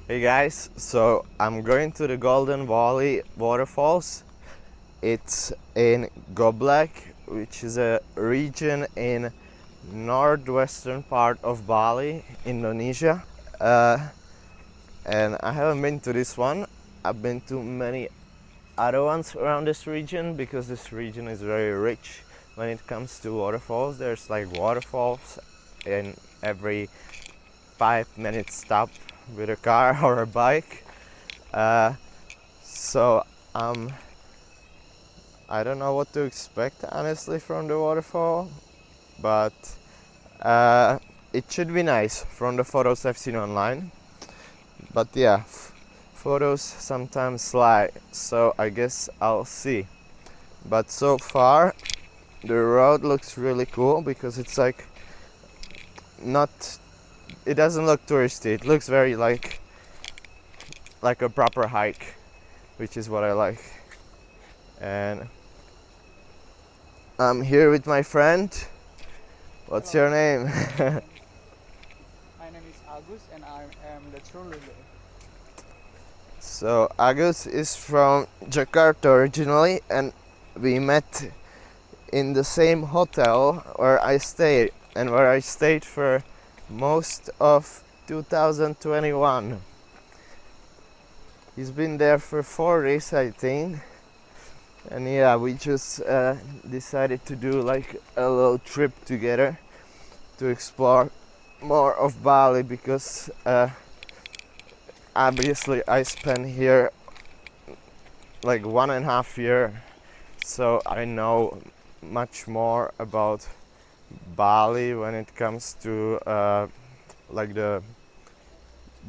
Hey guys, so I'm going to the Golden Valley Waterfalls. It's in Goblek, which is a region in northwestern part of Bali, Indonesia. And I haven't been to this one. I've been to many other ones around this region because this region is very rich when it comes to waterfalls. There's like waterfalls in every 5 minute stop with a car or a bike. So I don't know what to expect honestly from the waterfall, but it should be nice from the photos I've seen online. But yeah, photos sometimes lie, so I guess I'll see. But so far, the road looks really cool because it's like not. It doesn't look touristy. It looks very like a proper hike, which is what I like. And I'm here with my friend. What's your name? My name is Agus and I am the tour leader. So Agus is from Jakarta originally, and we met in the same hotel where I stayed and where I stayed for most of 2021. He's been there for 4 days, I think. And yeah, we just decided to do like a little trip together to explore more of Bali because obviously I spent here like 1.5 years, so I know much more about Bali when it comes to like the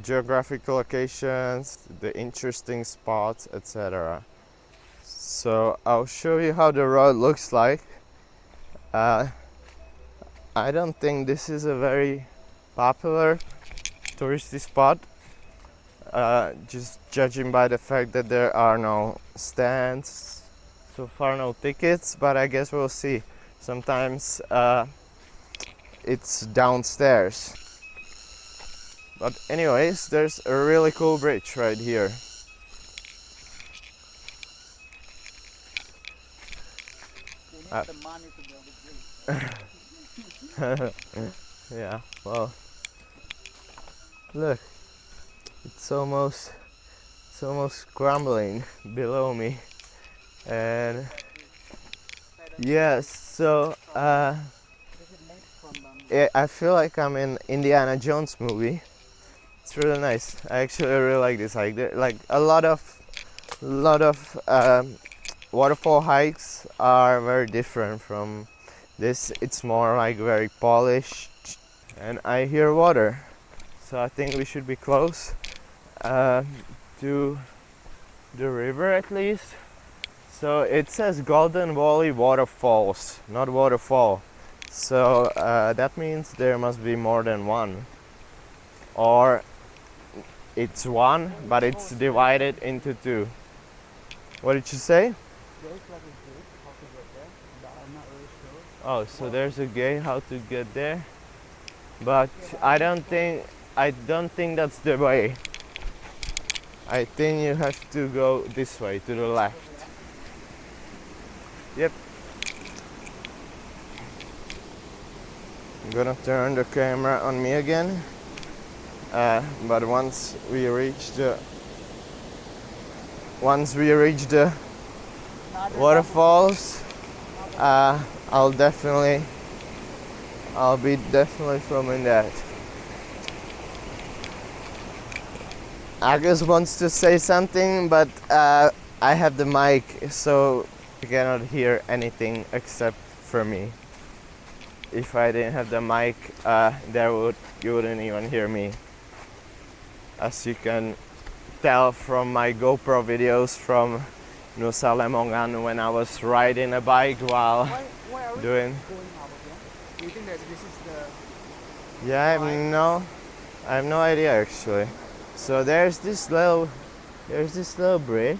geographical locations, the interesting spots, etc. So I'll show you how the road looks like. I don't think this is a very popular touristy spot, just judging by the fact that there are no stands, so far no tickets, but I guess we'll see. Sometimes it's downstairs. But anyways, there's a really cool bridge right here. We need the money to build the bridge. Yeah, well, look, it's almost crumbling below me. And yes, so I feel like I'm in Indiana Jones movie. It's really nice. I actually really like this hike. Like a lot of waterfall hikes are very different from this. It's more like very polished, and I hear water, so I think we should be close to the river at least. So it says Golden Valley Waterfalls, not waterfall. So that means there must be more than one, or it's one, but it's divided into two. What did you say? There's like a gate how to get there, but I'm not really sure. Oh, so there's a gate how to get there, but I don't think that's the way. I think you have to go this way to the left. Yep. I'm gonna turn the camera on me again. But once we reach the waterfalls, I'll be definitely filming that. Agus wants to say something, but I have the mic, so you cannot hear anything except for me. If I didn't have the mic, you wouldn't even hear me. As you can tell from my GoPro videos from Nusa Lembongan when I was riding a bike while Why are we doing. going over here? Do you think that this is the... Yeah, I have no idea actually. So there's this little bridge,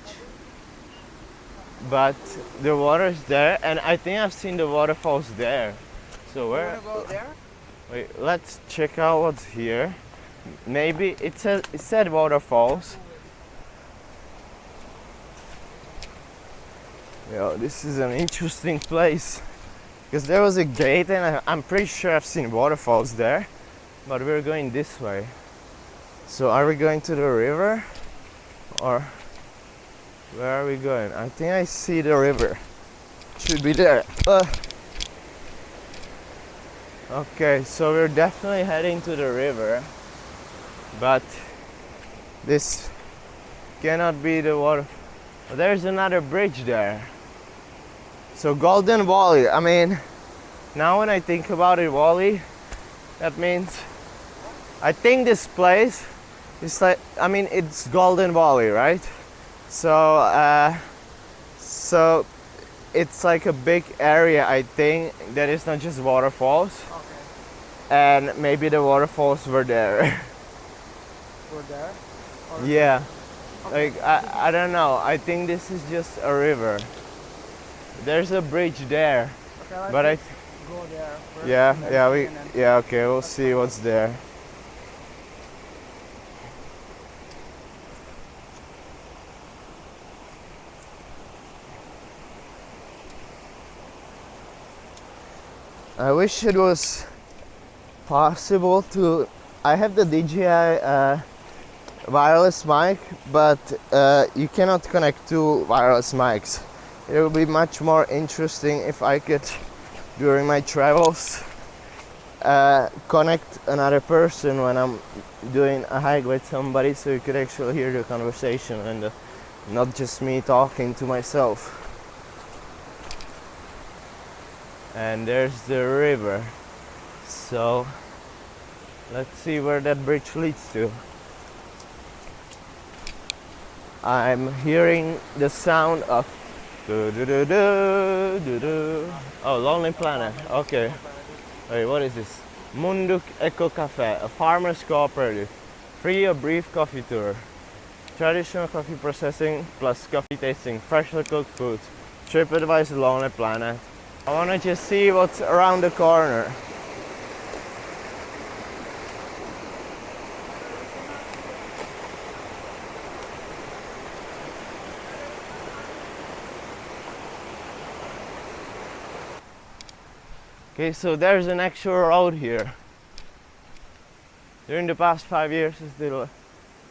but the water is there, and I think I've seen the waterfalls there. So You where? wanna go there? Wait, let's check out what's here. Maybe it said waterfalls. Yo, this is an interesting place because there was a gate and I'm pretty sure I've seen waterfalls there, but we're going this way. So are we going to the river or where are we going? I think I see the river. Should be there. Okay, so we're definitely heading to the river, but this cannot be the water. There's another bridge there. So Golden Valley, I mean, now when I think about it, Valley, that means, I think this place is like, I mean, it's Golden Valley, right? So, so it's like a big area, I think, that is not just waterfalls. Okay. And maybe the waterfalls were there. We're there? Or Yeah. Okay. Like, I don't know. I think this is just a river. There's a bridge there. Okay, But let's go there first. Yeah, and then yeah, and then- yeah, okay, we'll see what's there. I wish it was possible to. I have the DJI wireless mic, but you cannot connect two wireless mics. It would be much more interesting if I could, during my travels, connect another person when I'm doing a hike with somebody, so you could actually hear the conversation and not just me talking to myself. And there's the river, so let's see where that bridge leads to. I'm hearing the sound of do do do do do do. Oh, Lonely Planet. Okay. Wait, what is this? Munduk Eco Cafe, a farmers cooperative. Free a brief coffee tour. Traditional coffee processing plus coffee tasting, freshly cooked foods. TripAdvisor Lonely Planet. I wanna just see what's around the corner. Okay, so there's an actual road here. During the past 5 years, it's the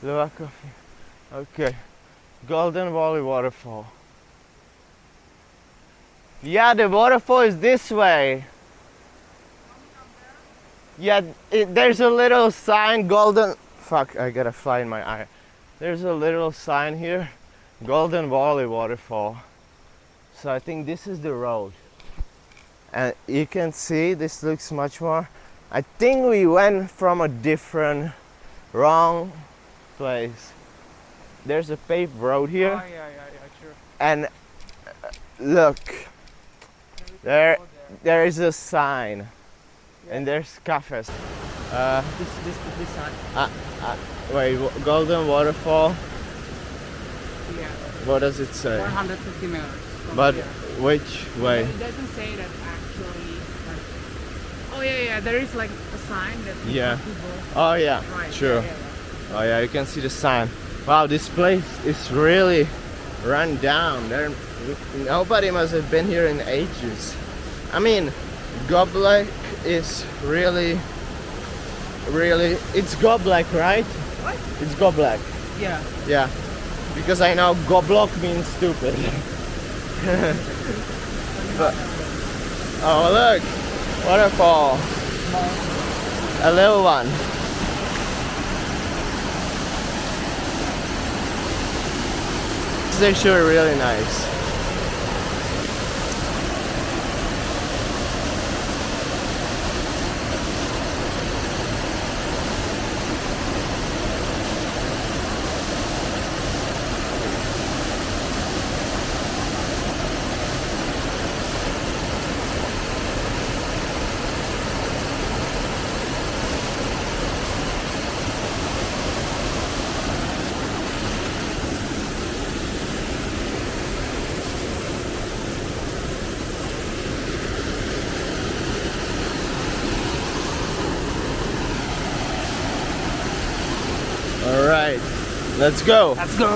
Lua Coffee. Okay, Golden Valley Waterfall. Yeah, the waterfall is this way. Yeah, there's a little sign, Golden. Fuck, I got a fly in my eye. There's a little sign here, Golden Valley Waterfall. So I think this is the road. And you can see this looks much more. I think we went from a different, wrong place. There's a paved road here, Oh, yeah, sure. and look, there is a sign, and there's cafes. This side. Wait, Golden Waterfall. Yeah. What does it say? 150 meters. From But here. which way? It doesn't say that actually. Like, oh yeah, there is like a sign that. Yeah. People Oh yeah, right. true. Yeah. Oh yeah, you can see the sign. Wow, this place is really run down. Nobody must have been here in ages. I mean, Goblek is really, it's Goblek, right? What? It's Goblek. Yeah. Yeah, because I know Goblok means stupid. But, oh look, waterfall. A little one. It's actually really nice. All right, let's go. Let's go.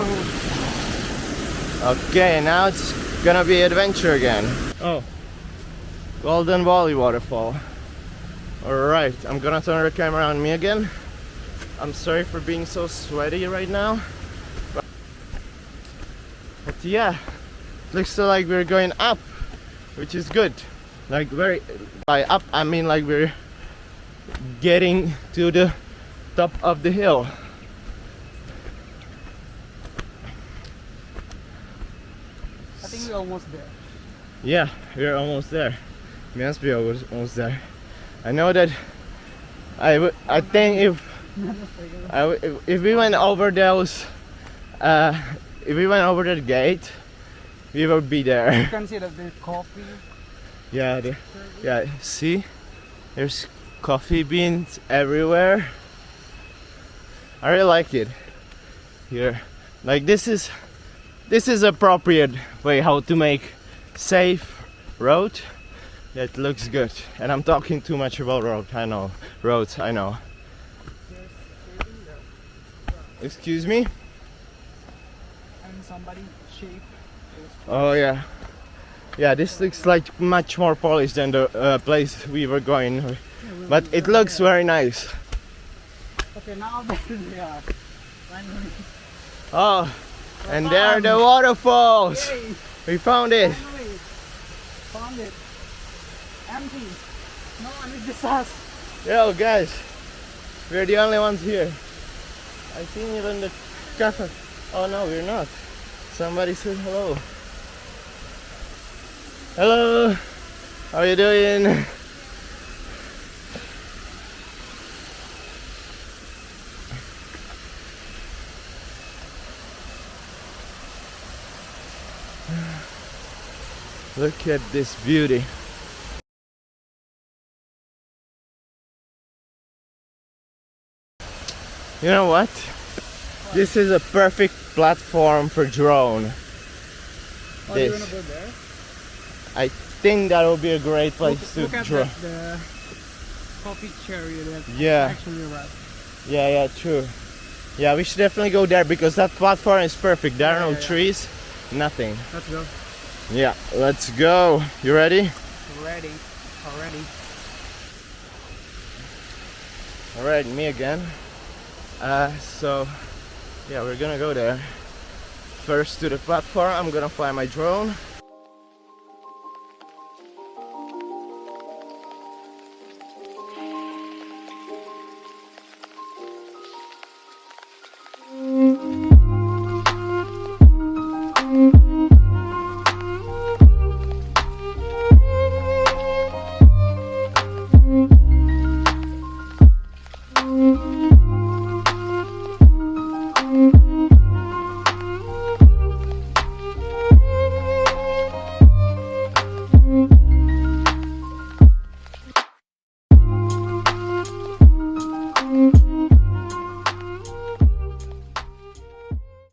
Okay, now it's gonna be adventure again. Oh, Golden Valley Waterfall. Alright, I'm gonna turn the camera on me again. I'm sorry for being so sweaty right now. But yeah, looks like we're going up, which is good. Like by up I mean like we're getting to the top of the hill. I think we're almost there. Yeah, we're almost there. We must be almost there. I know that I think if we went over those if we went over that gate, we would be there. You can see that there's coffee. Yeah, yeah. See, there's coffee beans everywhere. I really like it here. Like this is appropriate way how to make safe road that looks good. And I'm talking too much about roads. I know. Excuse me. And somebody shaved. Oh yeah. Yeah, this looks like much more polished than the place we were going, but it looks very nice. Okay, now we are finally. Oh, and there are the waterfalls. Yay, We found it. finally found it. Empty. No one is just us. Yo guys, we're the only ones here. I seen even the cafe. Oh no, we're not. Somebody said hello. Hello, how you doing? Look at this beauty. You know what? This is a perfect platform for drone. Oh, you This. wanna go there? I think that would be a great place Look to at drone. the coffee cherry that's Yeah. actually right. Yeah, true. Yeah, we should definitely go there because that platform is perfect. There are no Yeah. trees, nothing. Let's go. Yeah, let's go. You ready? Ready. Already. Alright, me again. So, yeah, we're gonna go there. First to the platform, I'm gonna fly my drone.